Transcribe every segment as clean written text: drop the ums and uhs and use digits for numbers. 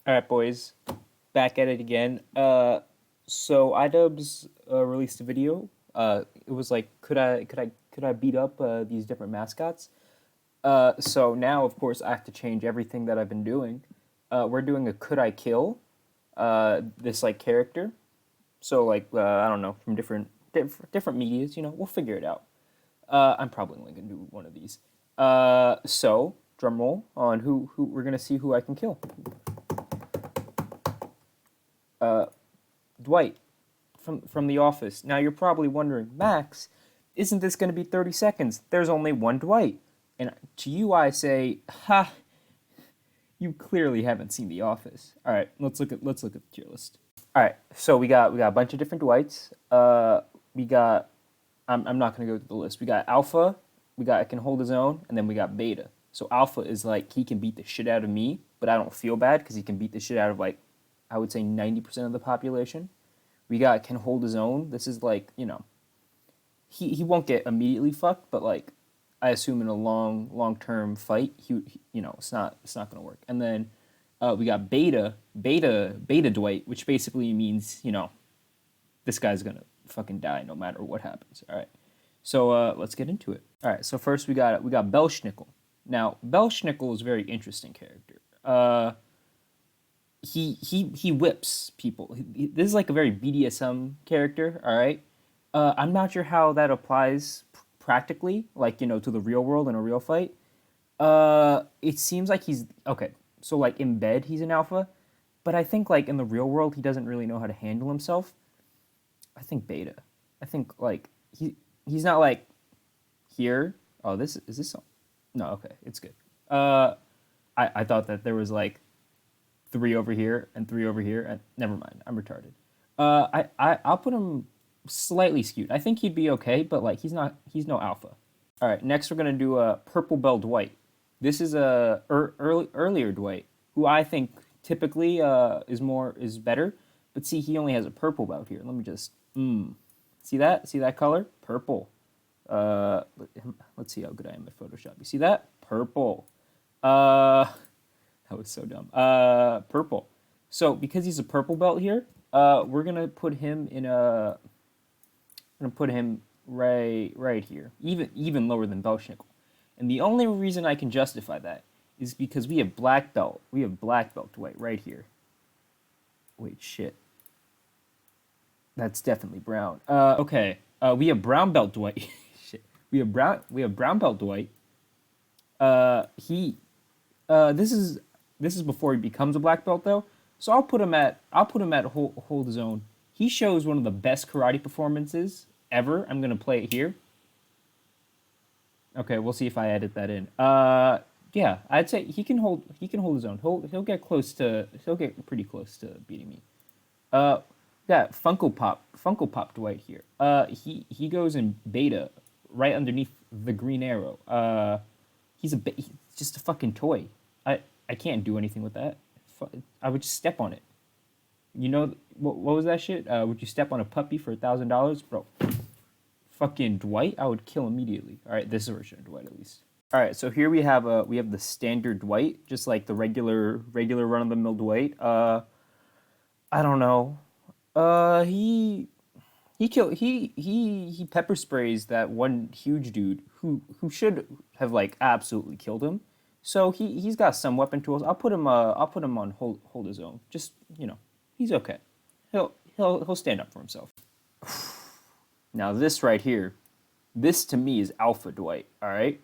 All right, boys, back at it again. So Idubbbz released a video. It was like, could I beat up these different mascots? So now, of course, I have to change everything that I've been doing. We're doing a could I kill this like character. So like I don't know, from different medias. We'll figure it out. I'm probably only gonna do one of these. So drum roll on who we're gonna see who I can kill. Dwight from The Office. Now you're probably wondering, Max, isn't this going to be 30 seconds? There's only one Dwight. And to you I say, ha, you clearly haven't seen The Office. All right, let's look at the tier list. All right, so we got a bunch of different Dwights. We got I'm not going to go through the list. We got Alpha, we got can hold his own, and then we got Beta. So Alpha is like he can beat the shit out of me, but I don't feel bad because he can beat the shit out of like I would say 90% of the population. We got can hold his own. This is like, he won't get immediately fucked, but like I assume in a long-term fight, it's not going to work. And then we got Beta Dwight, which basically means, this guy's going to fucking die no matter what happens. All right. So let's get into it. All right. So first we got Belschnickel. Now, Belschnickel is a very interesting character. He whips people. This is like a very BDSM character, all right? I'm not sure how that applies practically, like, to the real world in a real fight. It seems like he's, okay, so like in bed he's an alpha, but I think like in the real world he doesn't really know how to handle himself. I think beta. I think like he's not like here. Oh, is this, no, okay, it's good. I thought that there was like 3 over here and 3 over here. And never mind, I'm retarded. I'll put him slightly skewed. I think he'd be okay, but like he's no alpha. All right, next we're gonna do a Purple Bell Dwight. This is a earlier Dwight who I think typically is better. But see, he only has a purple belt here. Let me just see that color, purple. Let's see how good I am at Photoshop. You see that purple? That was so dumb. Purple. So because he's a purple belt here, we're gonna put him right here, even lower than Belschnickel. And the only reason I can justify that is because we have black belt. We have black belt Dwight right here. Wait, shit. That's definitely brown. Okay. We have brown belt Dwight. Shit. We have brown belt Dwight. This is before he becomes a black belt though. So I'll put him at hold his own. He shows one of the best karate performances ever. I'm gonna play it here. Okay, we'll see if I edit that in. Yeah, I'd say he can hold his own. He'll get pretty close to beating me. Got Funko Pop Dwight here. He goes in beta right underneath the green arrow. He's just a fucking toy. I can't do anything with that. I would just step on it. What was that shit? Would you step on a puppy for $1,000, bro? Fucking Dwight, I would kill immediately. All right, this version of Dwight at least. All right, so here we have the standard Dwight, just like the regular run of the mill Dwight. I don't know. He pepper sprays that one huge dude who should have like absolutely killed him. So he's got some weapon tools. I'll put him on hold his own. Just he's okay. He'll stand up for himself. Now this right here, this to me is alpha Dwight. All right,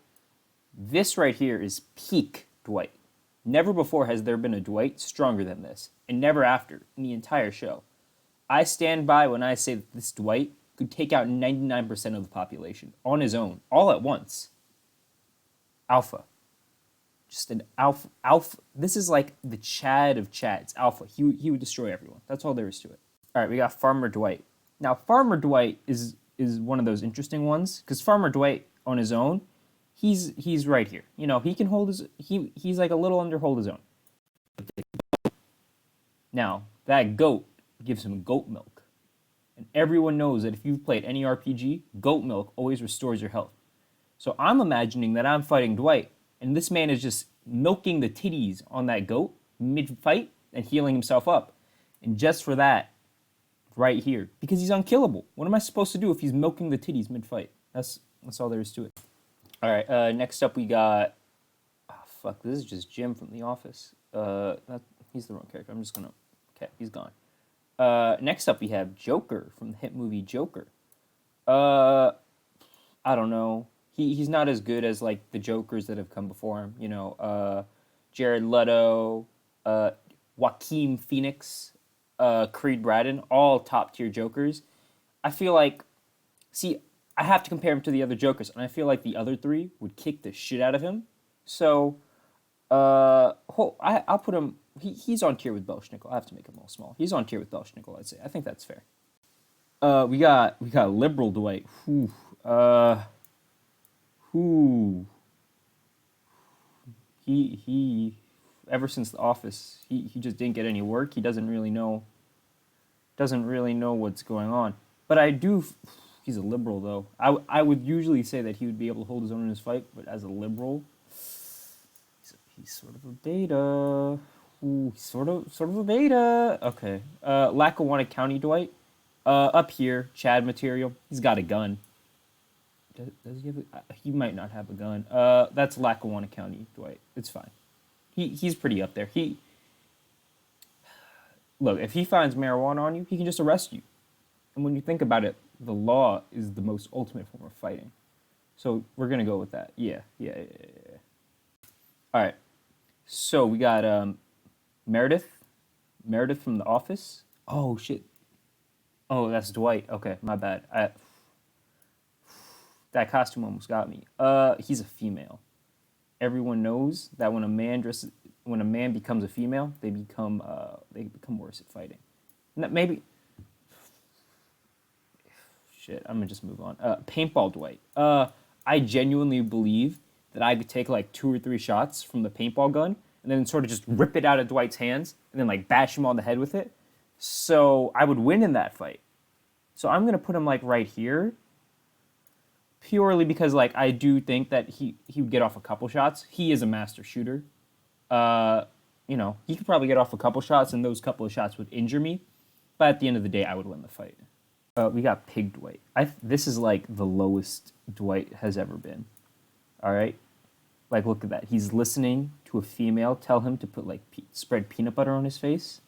this right here is peak Dwight. Never before has there been a Dwight stronger than this, and never after in the entire show. I stand by when I say that this Dwight could take out 99% of the population on his own, all at once. Alpha. Just an alpha. This is like the Chad of Chads. Alpha. He would destroy everyone. That's all there is to it. All right, we got Farmer Dwight. Now, Farmer Dwight is one of those interesting ones because Farmer Dwight on his own, he's right here. He can hold he's like a little under hold his own. Now, that goat gives him goat milk. And everyone knows that if you've played any RPG, goat milk always restores your health. So I'm imagining that I'm fighting Dwight, and this man is just milking the titties on that goat mid-fight, and healing himself up. And just for that, right here, because he's unkillable. What am I supposed to do if he's milking the titties mid-fight? That's all there is to it. All right, next up we got... Oh, fuck, this is just Jim from The Office. He's the wrong character. I'm just gonna... Okay, he's gone. Next up we have Joker from the hit movie Joker. I don't know. He's not as good as like the Jokers that have come before him. You know, Jared Leto, Joaquin Phoenix, Creed Bratton, all top tier Jokers. I feel like, see, I have to compare him to the other Jokers, and I feel like the other three would kick the shit out of him. So, I'll put him. He's on tier with Belschnickel. I have to make him a little small. He's on tier with Belschnickel, I'd say. I think that's fair. We got liberal Dwight. He ever since The Office, he just didn't get any work. He doesn't really know what's going on. But he's a liberal though. I would usually say that he would be able to hold his own in his fight, but as a liberal, he's sort of a beta. Ooh, sort of a beta. Okay. Lackawanna County Dwight. Up here, Chad material. He's got a gun. Does he have he might not have a gun. That's Lackawanna County Dwight. It's fine. He's pretty up there. Look, if he finds marijuana on you, he can just arrest you. And when you think about it, the law is the most ultimate form of fighting. So we're gonna go with that. Yeah. All right. So we got Meredith from The Office. Oh shit. Oh, that's Dwight. Okay, my bad. That costume almost got me. He's a female. Everyone knows that when a man becomes a female, they become worse at fighting. Maybe. Shit, I'm gonna just move on. Paintball Dwight. I genuinely believe that I could take like 2 or 3 shots from the paintball gun and then sort of just rip it out of Dwight's hands and then like bash him on the head with it. So I would win in that fight. So I'm gonna put him like right here, purely because like I do think that he would get off a couple shots. He is a master shooter. You know, he could probably get off a couple shots, and those couple of shots would injure me. But at the end of the day, I would win the fight. We got Pig Dwight. This is like the lowest Dwight has ever been. All right, like look at that. He's listening to a female tell him to put like spread peanut butter on his face.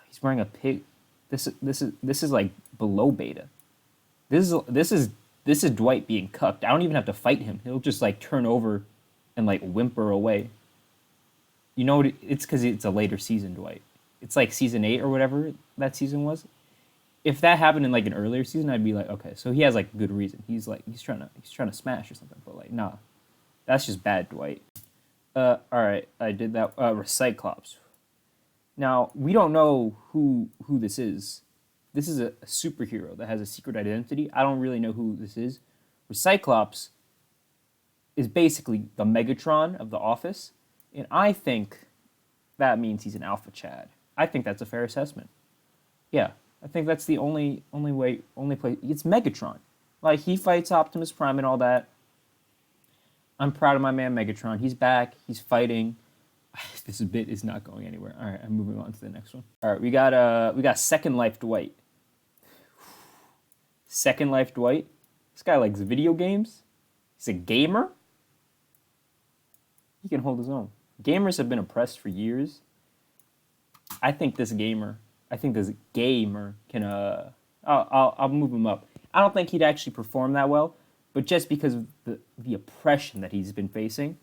He's wearing a pig. This is like below beta. This is Dwight being cucked. I don't even have to fight him. He'll just like turn over and like whimper away. You know, it's because it's a later season Dwight. It's like season 8 or whatever that season was. If that happened in like an earlier season, I'd be like, okay, so he has like good reason. He's trying to smash or something. But like, nah, that's just bad Dwight. All right, I did that. Recyclops. Now we don't know who this is. This is a superhero that has a secret identity. I don't really know who this is. Recyclops is basically the Megatron of The Office, and I think that means he's an Alpha Chad. I think that's a fair assessment. Yeah, I think that's the only place. It's Megatron. Like, he fights Optimus Prime and all that. I'm proud of my man Megatron. He's back. He's fighting. This bit is not going anywhere. All right, I'm moving on to the next one. All right, we got Second Life Dwight. Second Life Dwight. This guy likes video games. He's a gamer. He can hold his own. Gamers have been oppressed for years. I think this gamer can. I'll move him up. I don't think he'd actually perform that well, but just because of the oppression that he's been facing,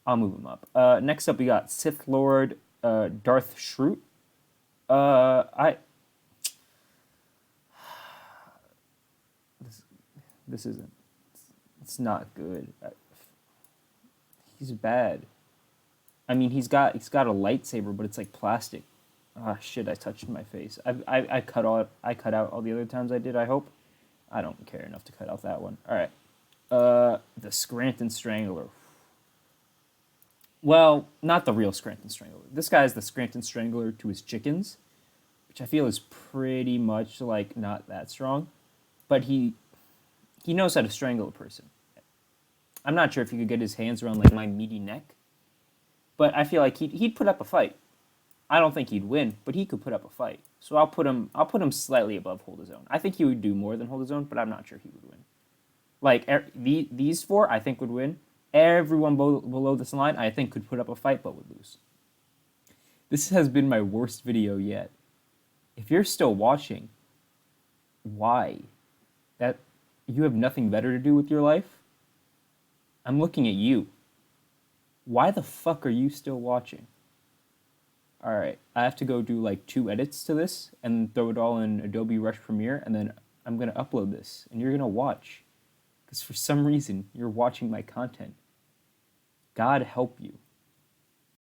I'll move him up. Next up, we got Sith Lord Darth Shroot. This isn't. It's not good. He's bad. I mean, he's got a lightsaber, but it's like plastic. Ah, shit! I touched my face. I cut out all the other times I did. I hope. I don't care enough to cut out that one. All right. The Scranton Strangler. Well, not the real Scranton Strangler. This guy is the Scranton Strangler to his chickens, which I feel is pretty much like not that strong, but he knows how to strangle a person. I'm not sure if he could get his hands around like my meaty neck, but I feel like he'd put up a fight. I don't think he'd win, but he could put up a fight. So I'll put him slightly above Hold His Own. I think he would do more than Hold His Own, but I'm not sure he would win. Like these four, I think would win. Everyone below this line, I think could put up a fight but would lose. This has been my worst video yet. If you're still watching, why? That you have nothing better to do with your life? I'm looking at you. Why the fuck are you still watching? Alright, I have to go do like 2 edits to this and throw it all in Adobe Rush Premiere, and then I'm gonna upload this and you're gonna watch. Because for some reason, you're watching my content. God help you.